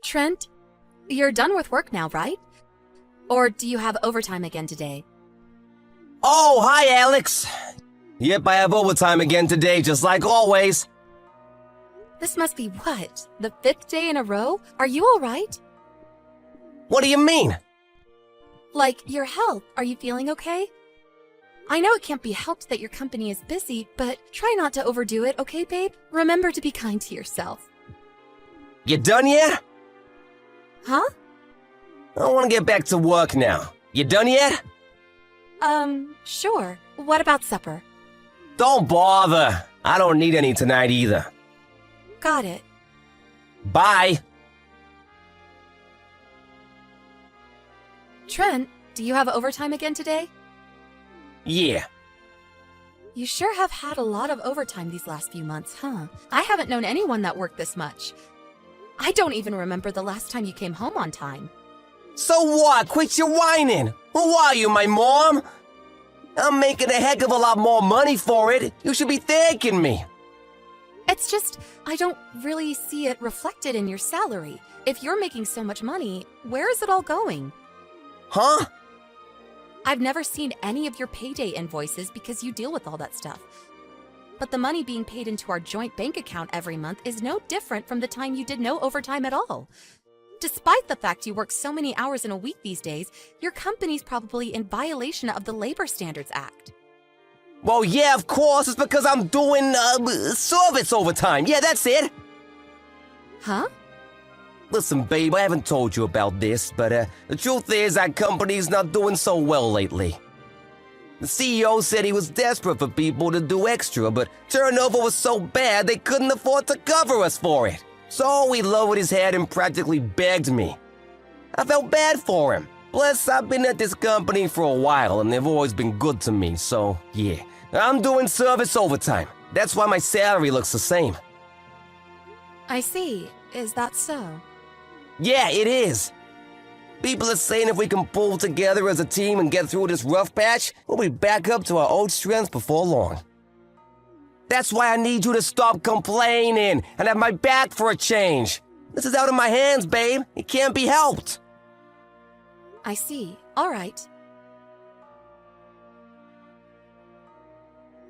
Trent, you're done with work now, right? Or do you have overtime again today? Oh, hi, Alex. Yep, I have overtime again today, just like always. This must be what? The 5th day in a row? Are you alright? What do you mean? Like, your health, are you feeling okay? I know it can't be helped that your company is busy, but try not to overdo it, okay, babe? Remember to be kind to yourself. You done yet? Huh? I want to get back to work now. You done yet? Sure. What about supper? Don't bother. I don't need any tonight either. Got it. Bye. Trent, do you have overtime again today? Yeah. You sure have had a lot of overtime these last few months, huh? I haven't known anyone that worked this much. I don't even remember the last time you came home on time. So what? Quit your whining. Who are you, my mom? I'm making a heck of a lot more money for it. You should be thanking me. It's just, I don't really see it reflected in your salary. If you're making so much money, where is it all going? Huh? I've never seen any of your payday invoices because you deal with all that stuff. But the money being paid into our joint bank account every month is no different from the time you did no overtime at all. Despite the fact you work so many hours in a week these days, your company's probably in violation of the Labor Standards Act. Well, yeah, of course. It's because I'm doing, service overtime. Yeah, that's it. Huh? Listen, babe, I haven't told you about this, but the truth is our company's not doing so well lately. The CEO said he was desperate for people to do extra, but turnover was so bad they couldn't afford to cover us for it. So he lowered his head and practically begged me. I felt bad for him. Plus, I've been at this company for a while and they've always been good to me, so yeah. I'm doing service overtime. That's why my salary looks the same. I see. Is that so? Yeah, it is. People are saying if we can pull together as a team and get through this rough patch, we'll be back up to our old strength before long. That's why I need you to stop complaining and have my back for a change. This is out of my hands, babe. It can't be helped. I see. All right.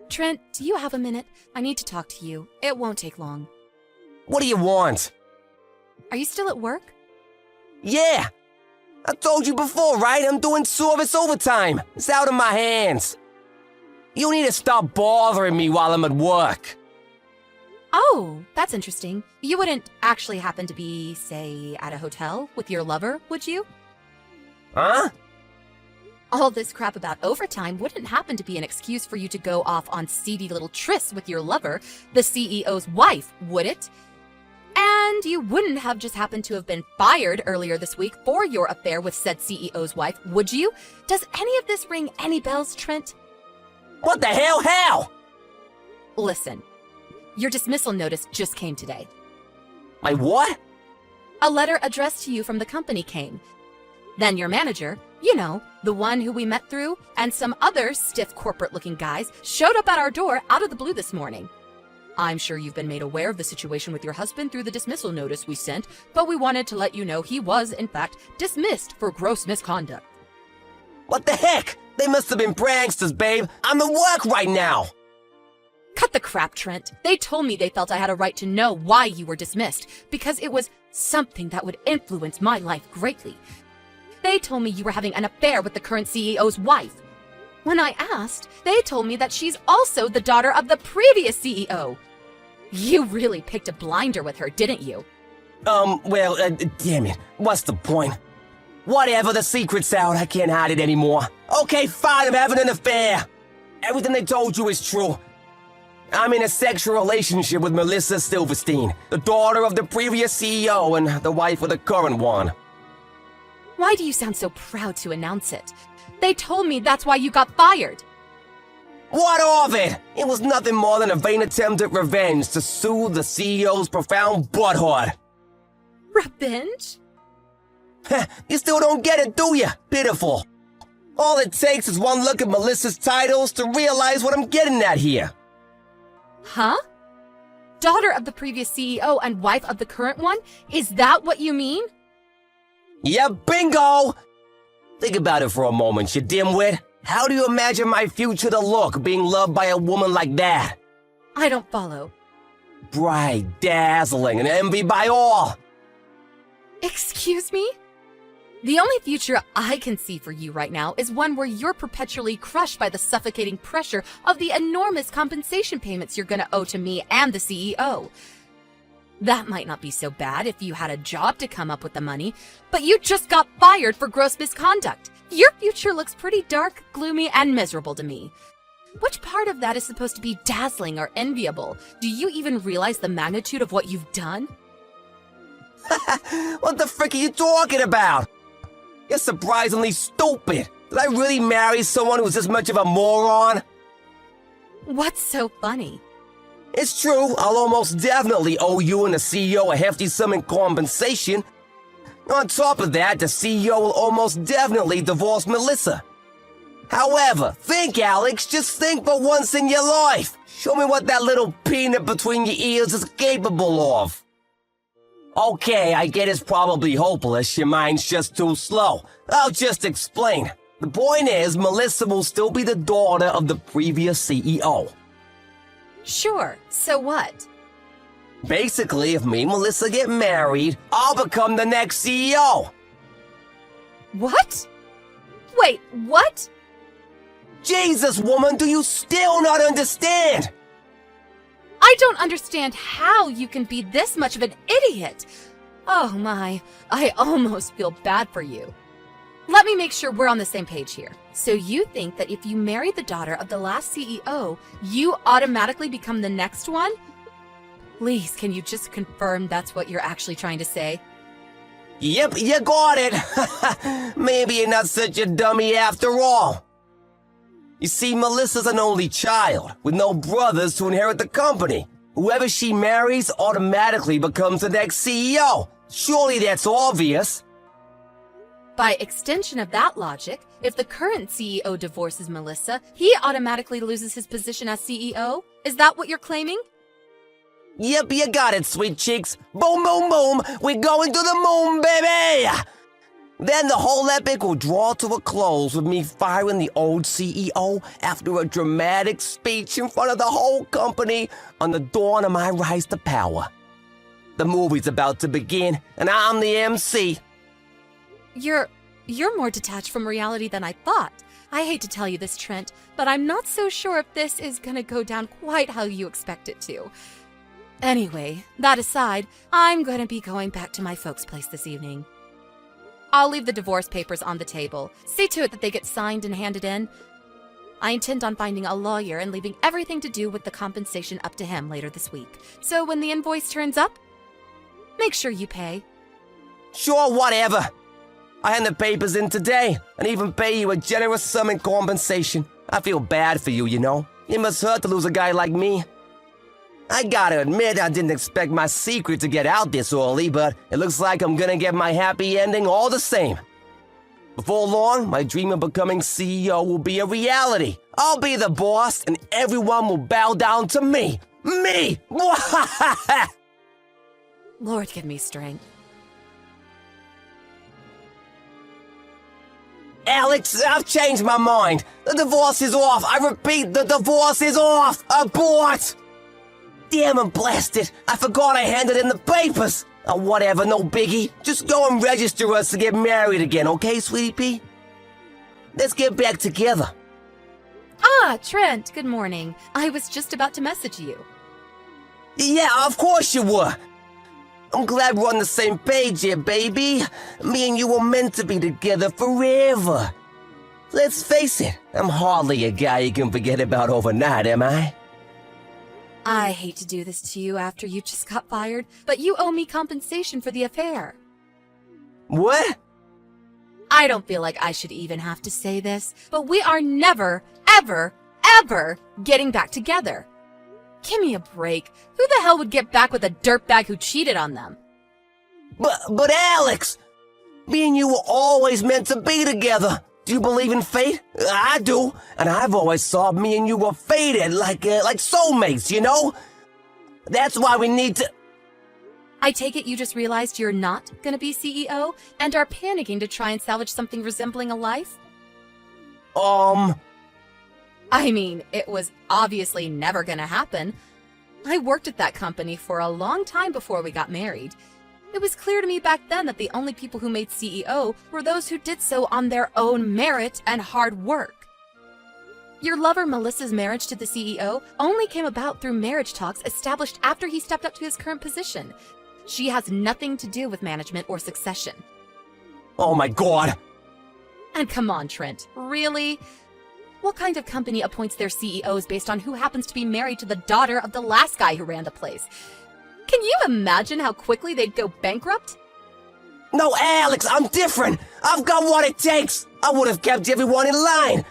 Trent, do you have a minute? I need to talk to you. It won't take long. What do you want? Are you still at work? Yeah. I told you before, right? I'm doing service overtime. It's out of my hands. You need to stop bothering me while I'm at work. Oh, that's interesting. You wouldn't actually happen to be, say, at a hotel with your lover, would you? Huh? All this crap about overtime wouldn't happen to be an excuse for you to go off on seedy little trysts with your lover, the CEO's wife, would it? And you wouldn't have just happened to have been fired earlier this week for your affair with said CEO's wife, would you? Does any of this ring any bells, Trent? What the hell? How? Listen, your dismissal notice just came today. My what? A letter addressed to you from the company came. Then your manager, you know, the one who we met through, and some other stiff corporate-looking guys showed up at our door out of the blue this morning. I'm sure you've been made aware of the situation with your husband through the dismissal notice we sent, but we wanted to let you know he was, in fact, dismissed for gross misconduct. What the heck? They must have been pranksters, babe. I'm at work right now. Cut the crap, Trent. They told me they felt I had a right to know why you were dismissed, because it was something that would influence my life greatly. They told me you were having an affair with the current CEO's wife. When I asked, they told me that she's also the daughter of the previous CEO. You really picked a blinder with her, didn't you? Damn it. What's the point? Whatever, the secret's out. I can't hide it anymore. Okay, fine, I'm having an affair. Everything they told you is true. I'm in a sexual relationship with Melissa Silverstein, the daughter of the previous CEO and the wife of the current one. Why do you sound so proud to announce it? They told me that's why you got fired. What of it? It was nothing more than a vain attempt at revenge to soothe the CEO's profound butthurt. Revenge? You still don't get it, do you? Pitiful. All it takes is one look at Melissa's titles to realize what I'm getting at here. Huh? daughter of the previous CEO and wife of the current one? Is that what you mean? Yeah, bingo! Think about it for a moment, you dimwit. How do you imagine my future to look, being loved by a woman like that? I don't follow. Bright, dazzling, and envied by all. Excuse me? The only future I can see for you right now is one where you're perpetually crushed by the suffocating pressure of the enormous compensation payments you're gonna owe to me and the CEO. That might not be so bad if you had a job to come up with the money, but you just got fired for gross misconduct. Your future looks pretty dark, gloomy, and miserable to me. Which part of that is supposed to be dazzling or enviable? Do you even realize the magnitude of what you've done? What the frick are you talking about? You're surprisingly stupid. Did I really marry someone who's this much of a moron? What's so funny? It's true, I'll almost definitely owe you and the CEO a hefty sum in compensation. On top of that, the CEO will almost definitely divorce Melissa. However, think, Alex, just think for once in your life. Show me what that little peanut between your ears is capable of. Okay, I get it's probably hopeless, your mind's just too slow. I'll just explain. The point is, Melissa will still be the daughter of the previous CEO. Sure, so what? Basically, if me and Melissa get married, I'll become the next CEO. What? Wait, what? Jesus, woman, do you still not understand? I don't understand how you can be this much of an idiot. Oh my, I almost feel bad for you. Let me make sure we're on the same page here. So you think that if you marry the daughter of the last CEO, you automatically become the next one? Please, can you just confirm that's what you're actually trying to say? Yep, you got it. Maybe you're not such a dummy after all. You see, Melissa's an only child, with no brothers to inherit the company. Whoever she marries automatically becomes the next CEO. Surely that's obvious. By extension of that logic, if the current CEO divorces Melissa, he automatically loses his position as CEO? Is that what you're claiming? Yep, you got it, sweet cheeks. Boom, boom, boom. We're going to the moon, baby! Then the whole epic will draw to a close with me firing the old CEO after a dramatic speech in front of the whole company on the dawn of my rise to power. The movie's about to begin, and I'm the MC. You're more detached from reality than I thought. I hate to tell you this, Trent, but I'm not so sure if this is gonna go down quite how you expect it to. Anyway, that aside, I'm gonna be going back to my folks' place this evening. I'll leave the divorce papers on the table. See to it that they get signed and handed in. I intend on finding a lawyer and leaving everything to do with the compensation up to him later this week. So when the invoice turns up, make sure you pay. Sure, whatever. I hand the papers in today and even pay you a generous sum in compensation. I feel bad for you, you know. It must hurt to lose a guy like me. I gotta admit, I didn't expect my secret to get out this early, but it looks like I'm gonna get my happy ending all the same. Before long, my dream of becoming CEO will be a reality. I'll be the boss, and everyone will bow down to me. Me! Lord, give me strength. Alex, I've changed my mind. The divorce is off. I repeat, the divorce is off. Abort! Damn and blast it! I forgot I handed in the papers! Oh, whatever, no biggie. Just go and register us to get married again, okay, sweetie pea? Let's get back together. Ah, Trent, good morning. I was just about to message you. Yeah, of course you were. I'm glad we're on the same page here, baby. Me and you were meant to be together forever. Let's face it, I'm hardly a guy you can forget about overnight, am I? I hate to do this to you after you just got fired, but you owe me compensation for the affair. What? I don't feel like I should even have to say this, but we are never, ever, ever getting back together. Give me a break. Who the hell would get back with a dirtbag who cheated on them? But Alex, me and you were always meant to be together. Do you believe in fate? I do, and I've always thought me and you were fated, like soulmates, you know? That's why we need to... I take it you just realized you're not gonna be CEO and are panicking to try and salvage something resembling a life? I mean, it was obviously never gonna happen. I worked at that company for a long time before we got married. It was clear to me back then that the only people who made CEO were those who did so on their own merit and hard work. Your lover Melissa's marriage to the CEO only came about through marriage talks established after he stepped up to his current position. She has nothing to do with management or succession. Oh my god! And come on, Trent, really? What kind of company appoints their CEOs based on who happens to be married to the daughter of the last guy who ran the place? Can you imagine how quickly they'd go bankrupt? No, Alex, I'm different! I've got what it takes! I would have kept everyone in line!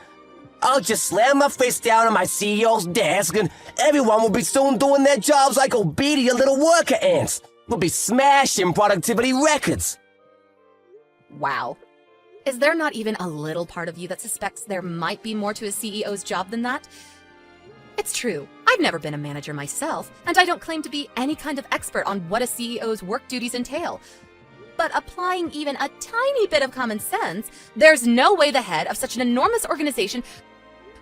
I'll just slam my face down on my CEO's desk and everyone will be soon doing their jobs like obedient little worker ants. We'll be smashing productivity records. Wow. Is there not even a little part of you that suspects there might be more to a CEO's job than that? It's true, I've never been a manager myself, and I don't claim to be any kind of expert on what a CEO's work duties entail. But applying even a tiny bit of common sense, there's no way the head of such an enormous organization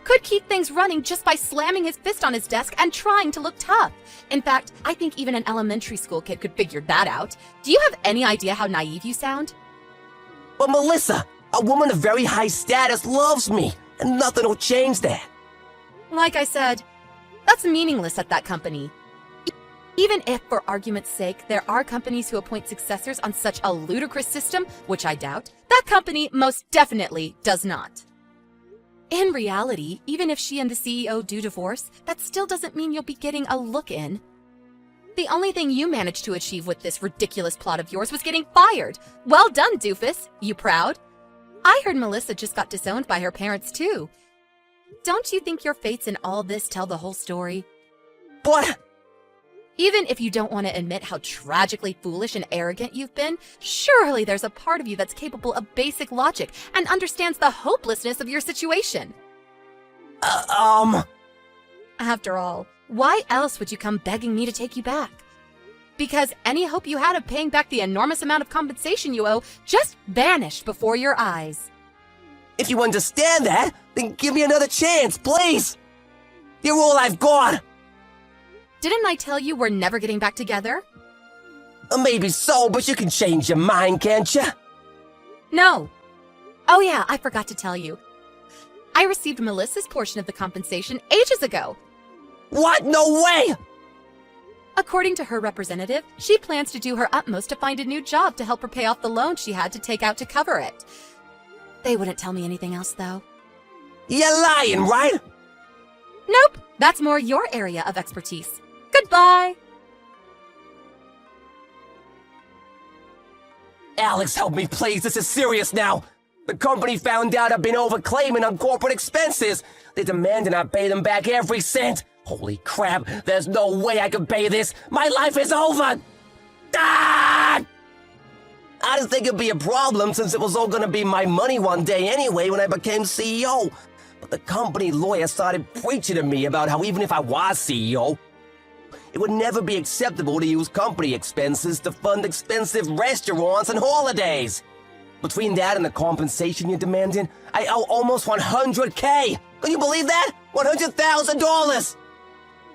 could keep things running just by slamming his fist on his desk and trying to look tough. In fact, I think even an elementary school kid could figure that out. Do you have any idea how naive you sound? But Melissa, a woman of very high status loves me, and nothing will change that. Like I said, that's meaningless at that company. Even if, for argument's sake, there are companies who appoint successors on such a ludicrous system, which I doubt, that company most definitely does not. In reality, even if she and the CEO do divorce, that still doesn't mean you'll be getting a look in. The only thing you managed to achieve with this ridiculous plot of yours was getting fired. Well done, doofus. You proud? I heard Melissa just got disowned by her parents, too. Don't you think your fates in all this tell the whole story? What? Even if you don't want to admit how tragically foolish and arrogant you've been, surely there's a part of you that's capable of basic logic and understands the hopelessness of your situation. After all, why else would you come begging me to take you back? Because any hope you had of paying back the enormous amount of compensation you owe just vanished before your eyes. If you understand that, then give me another chance, please! You're all I've got! Didn't I tell you we're never getting back together? Maybe so, but you can change your mind, can't you? No. Oh yeah, I forgot to tell you. I received Melissa's portion of the compensation ages ago. What? No way! According to her representative, she plans to do her utmost to find a new job to help her pay off the loan she had to take out to cover it. They wouldn't tell me anything else, though. You're lying, right? Nope, that's more your area of expertise. Goodbye! Alex, help me, please. This is serious now. The company found out I've been overclaiming on corporate expenses. They're demanding I pay them back every cent. Holy crap, there's no way I can pay this. My life is over. Ah! I didn't think it'd be a problem since it was all gonna be my money one day anyway when I became CEO. But the company lawyer started preaching to me about how even if I was CEO, it would never be acceptable to use company expenses to fund expensive restaurants and holidays. Between that and the compensation you're demanding, I owe almost $100K. Can you believe that? $100,000.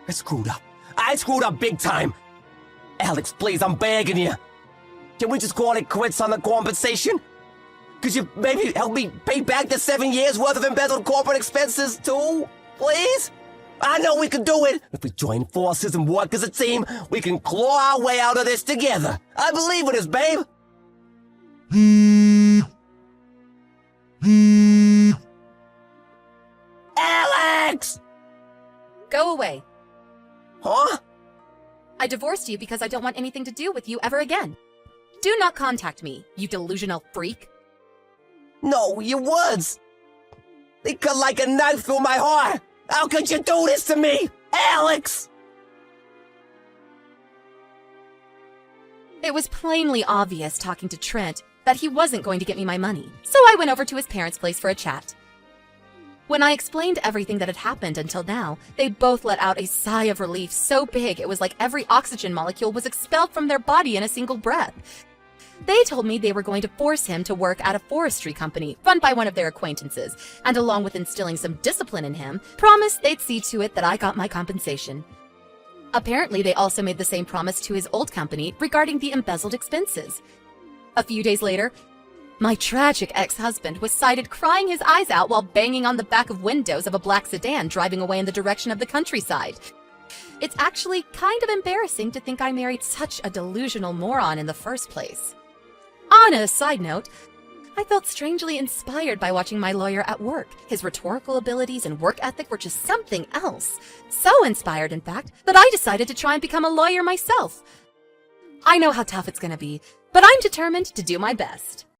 I screwed up. I screwed up big time. Alex, please, I'm begging you. Can we just call it quits on the compensation? Could you maybe help me pay back the 7 years worth of embezzled corporate expenses too? Please? I know we can do it. If we join forces and work as a team, we can claw our way out of this together. I believe in us, babe. Alex! Go away. Huh? I divorced you because I don't want anything to do with you ever again. Do not contact me, you delusional freak. No, your words. They cut like a knife through my heart. How could you do this to me, Alex? It was plainly obvious talking to Trent that he wasn't going to get me my money, so I went over to his parents' place for a chat. When I explained everything that had happened until now, they both let out a sigh of relief so big it was like every oxygen molecule was expelled from their body in a single breath. They told me they were going to force him to work at a forestry company run by one of their acquaintances, and along with instilling some discipline in him, promised they'd see to it that I got my compensation. Apparently, they also made the same promise to his old company regarding the embezzled expenses. A few days later, my tragic ex-husband was sighted crying his eyes out while banging on the back of windows of a black sedan driving away in the direction of the countryside. It's actually kind of embarrassing to think I married such a delusional moron in the first place. On a side note, I felt strangely inspired by watching my lawyer at work. His rhetorical abilities and work ethic were just something else. So inspired, in fact, that I decided to try and become a lawyer myself. I know how tough it's gonna be, but I'm determined to do my best.